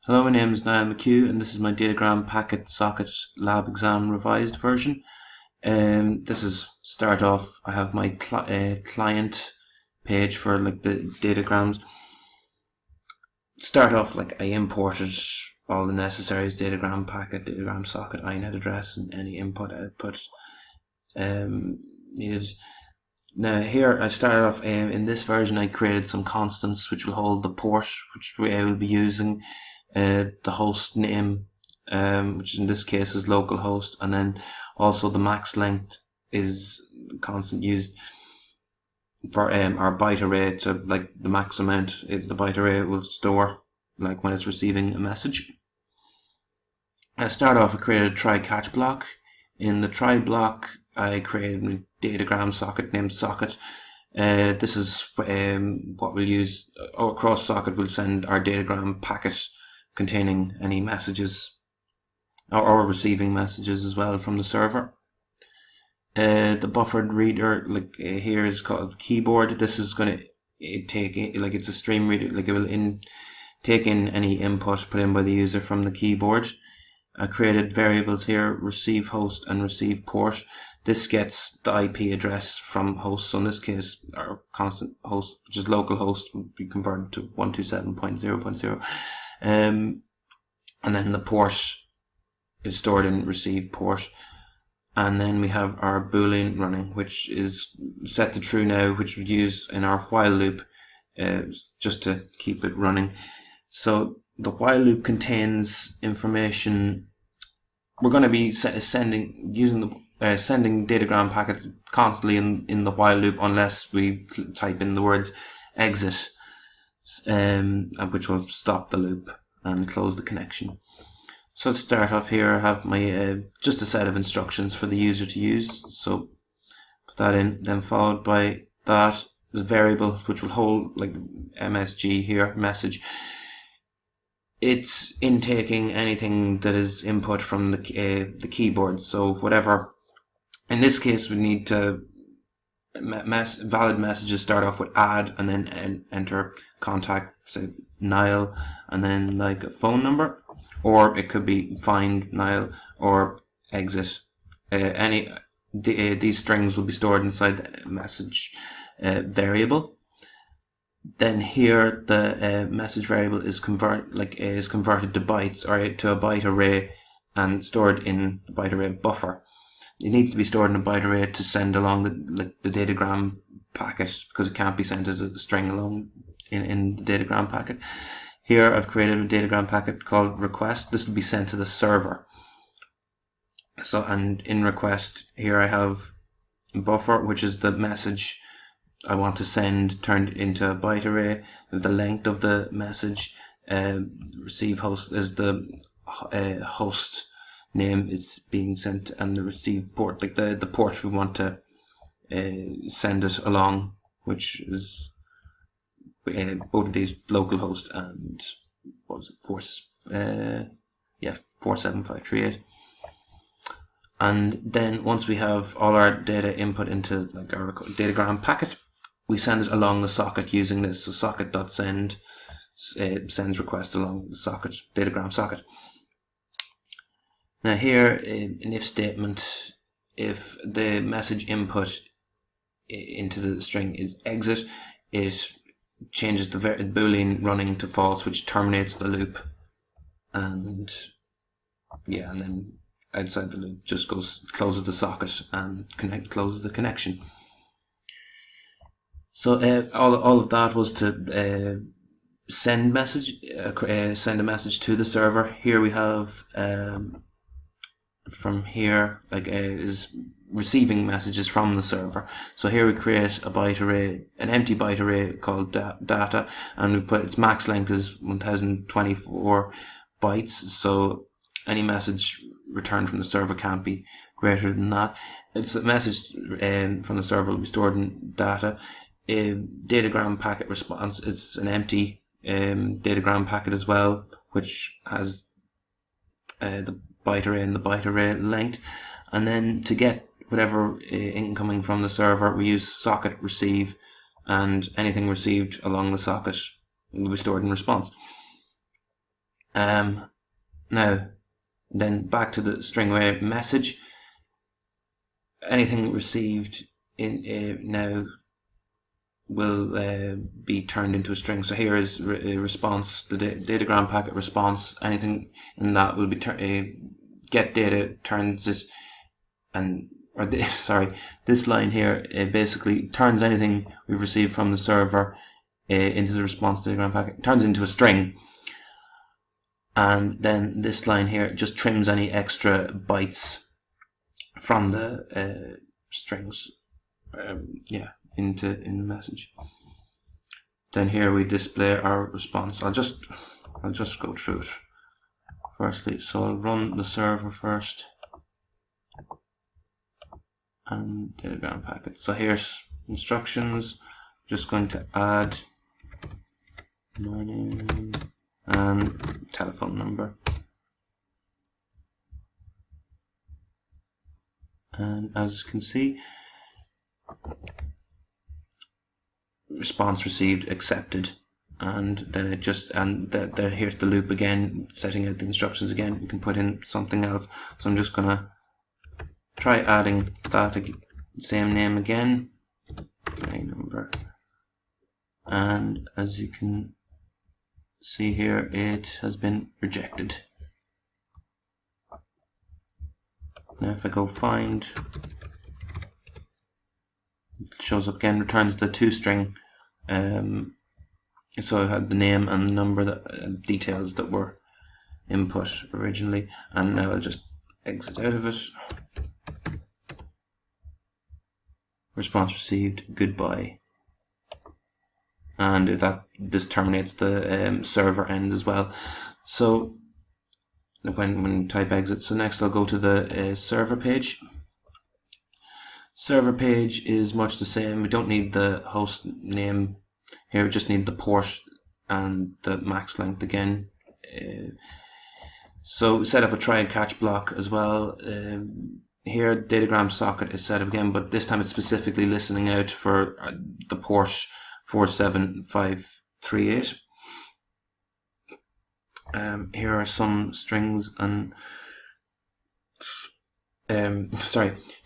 Hello, my name is Niall McHugh and this is my DatagramPacket socket LabExam revised version. This is start off. I have my client page for like the datagrams. Start off like I imported all the necessaries: DatagramPacket, datagram socket, INET address, and any input output needed. Now here I started off in this version. I created some constants which will hold the port which I will be using. The host name, which in this case is localhost, and then also the max length is constant used for our byte array. So like the max amount the byte array will store like when it's receiving a message. I start off, I created a try catch block. In the try block I created a datagram socket named socket. This is what we'll use. Across socket we'll send our datagram packet containing any messages or receiving messages as well from the server. The buffered reader, like here, is called keyboard. This is going to take in, like it's a stream reader, like it will take in any input put in by the user from the keyboard. I created variables here: receive host and receive port. This gets the IP address from hosts. So in this case, our constant host, which is localhost, will be converted to 127.0.0. And then the port is stored in receive port, and then we have our boolean running, which is set to true now, which we use in our while loop just to keep it running. So the while loop contains information. We're going to be sending datagram packets constantly in the while loop unless we type in the words exit, which will stop the loop and close the connection. So to start off here, I have my just a set of instructions for the user to use. So put that in, then followed by that is a variable which will hold like MSG here, message. It's intaking anything that is input from the keyboard. So whatever. In this case, we need to valid messages start off with add and then enter contact, say Niall, and then like a phone number, or it could be find Niall or exit. These strings will be stored inside the message variable. Then here the message variable is converted to bytes, or to a byte array, and stored in the byte array buffer. It needs to be stored in a byte array to send along the datagram packet, because it can't be sent as a string alone in the datagram packet. Here I've created a datagram packet called request. This will be sent to the server. So, and in request here I have buffer, which is the message I want to send turned into a byte array. The length of the message. Receive host is the host name is being sent, and the receive port, like the port we want to send it along, which is both of these, localhost and what was it, 47538. And then once we have all our data input into like our datagram packet, we send it along the socket using this. So socket.send sends requests along the socket, datagram socket. Now here, an if statement, if the message input into the string is exit, it changes the boolean running to false, which terminates the loop, and then outside the loop just closes the socket and closes the connection. So all of that was to send a message to the server. Here we have from here is receiving messages from the server. So here we create a byte array, an empty byte array called data, and we put its max length is 1024 bytes. So any message returned from the server can't be greater than that. It's a message from the server will be stored in data. Datagram packet response is an empty datagram packet as well, which has the byte array and the byte array length. And then to get whatever incoming from the server, we use socket receive, and anything received along the socket will be stored in response. Now, then back to the string array message. Anything received in now will be turned into a string. So here is a response, the datagram packet response. Anything in that will be get data turns it, this line here basically turns anything we've received from the server into the response datagram packet, turns into a string. And then this line here just trims any extra bytes from the strings, in the message. Then here we display our response. I'll just go through it firstly. So I'll run the server first and datagram packet. So here's instructions. Just going to add my name and telephone number. And as you can see, response received, accepted, and then it just, here's the loop again, setting out the instructions again. You can put in something else. So I'm just gonna try adding that same name again, my number, and as you can see here, it has been rejected. Now if I go find, it shows up again, returns the toString. So I had the name and the number, that details that were input originally, and now I'll just exit out of it. Response received, goodbye. And this terminates the server end as well. So when type exit. So next I'll go to the server page. Server page is much the same. We don't need the host name here, we just need the port and the max length again. So set up a try and catch block as well. Here datagram socket is set up again, but this time it's specifically listening out for the port 47538. Here are some strings and here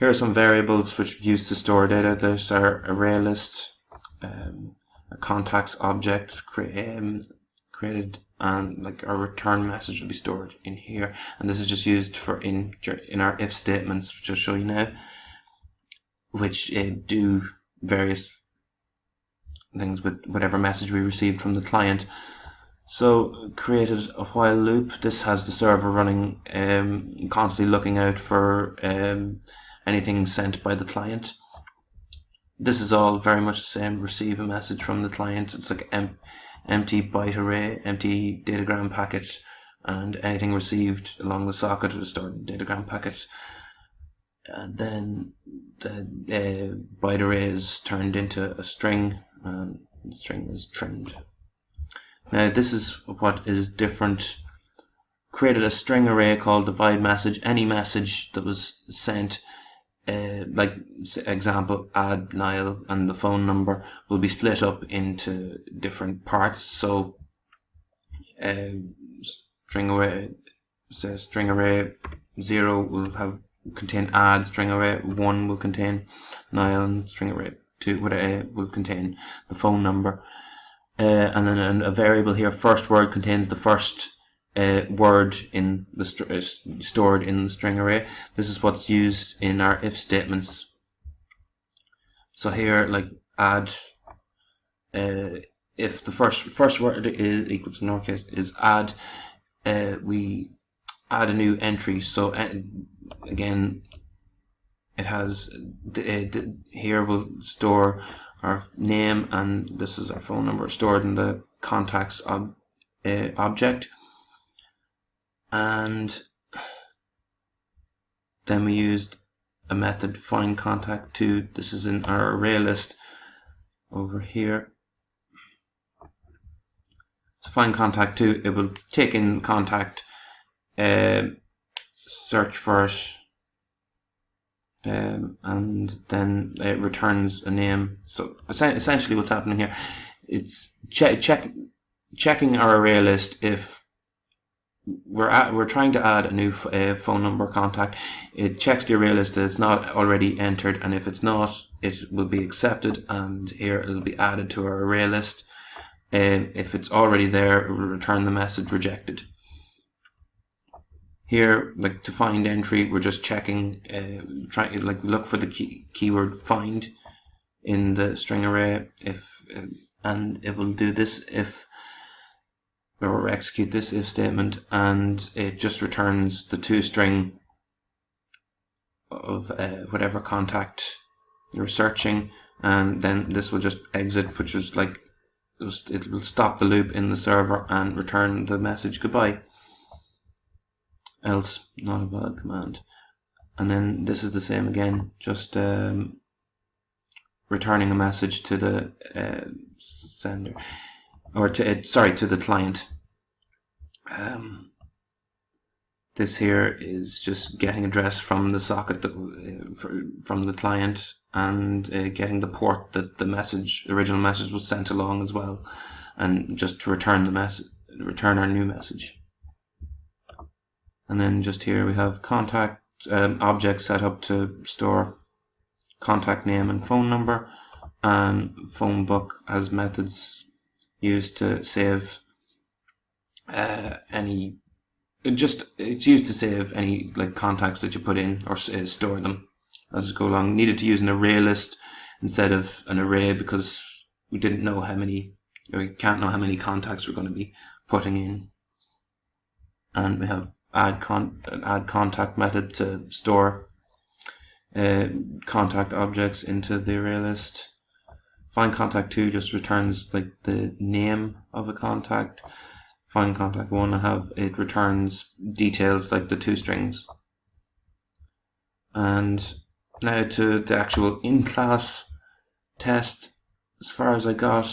are some variables which we use to store data. There's our array list, a contacts object created, and like our return message will be stored in here. And this is just used for in our if statements, which I'll show you now, which do various things with whatever message we received from the client. So created a while loop. This has the server running, constantly looking out for anything sent by the client. This is all very much the same. Receive a message from the client. It's like empty byte array, empty datagram packet, and anything received along the socket was stored in datagram packet. And then the byte array is turned into a string, and the string is trimmed. Now this is what is different. Created a string array called divide message. Any message that was sent, like example add Niall and the phone number, will be split up into different parts. So string array 0 will contain add, string array 1 will contain Niall, and string array 2 will contain the phone number. And then a variable here, first word, contains the first word in the stored in the string array. This is what's used in our if statements. So here, like add, if the first word is equals, in our case, is add, we add a new entry. So again, it has here we'll store our name, and this is our phone number stored in the contacts object. And then we used a method find contact to. This is in our array list over here. So find contact to, it will take in contact, search for it, and then it returns a name. So essentially what's happening here, it's checking our array list if we're trying to add a new phone number contact. It checks the array list that it's not already entered, and if it's not, it will be accepted, and here it'll be added to our array list. And if it's already there, it will return the message rejected. Here, like to find entry, we're just checking, trying like look for the keyword find in the string array. And it will do this if, or execute this if statement, and it just returns the toString of whatever contact you're searching, and then this will just exit, which is like it will stop the loop in the server and return the message goodbye. Else not a valid command. And then this is the same again, just returning a message to the sender, or to the client. This here is just getting address from the socket from the client, and getting the port that the original message was sent along as well, and just to return our new message. And then just here we have contact object set up to store contact name and phone number, and phone book has methods used to save it's used to save any like contacts that you put in, or store them as you go along. Needed to use an array list instead of an array because we can't know how many contacts we're going to be putting in. And we have add contact method to store contact objects into the array list. Find contact 2 just returns like the name of a contact. Find contact 1 it returns details like the toStrings. And now to the actual in-class test. As far as I got,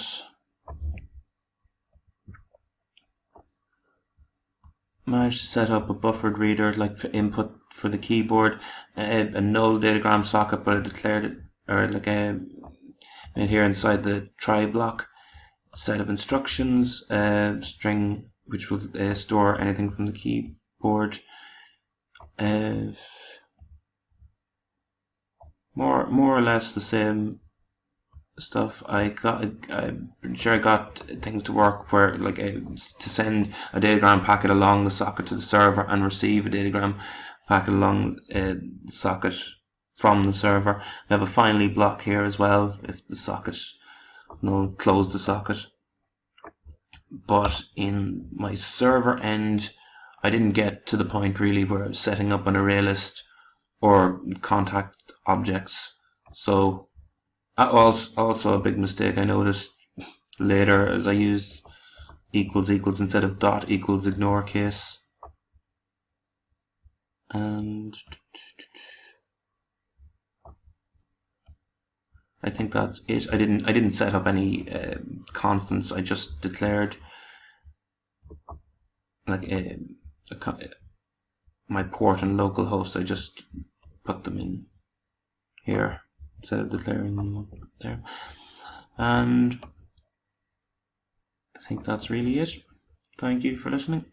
managed to set up a buffered reader like for input for the keyboard, a null datagram socket, but I declared it, or like made here inside the try block, set of instructions, string which will store anything from the keyboard. More or less the same stuff. I'm sure I got things to work where like to send a datagram packet along the socket to the server and receive a datagram packet along the socket from the server. We have a finally block here as well if the socket close the socket. But in my server end, I didn't get to the point really where I was setting up an array list or contact objects. So also a big mistake I noticed later as I used equals instead of dot equals ignore case. And I think that's it. I didn't set up any constants. I just declared like my port and local host. I just put them in here instead of declaring them there. And I think that's really it. Thank you for listening.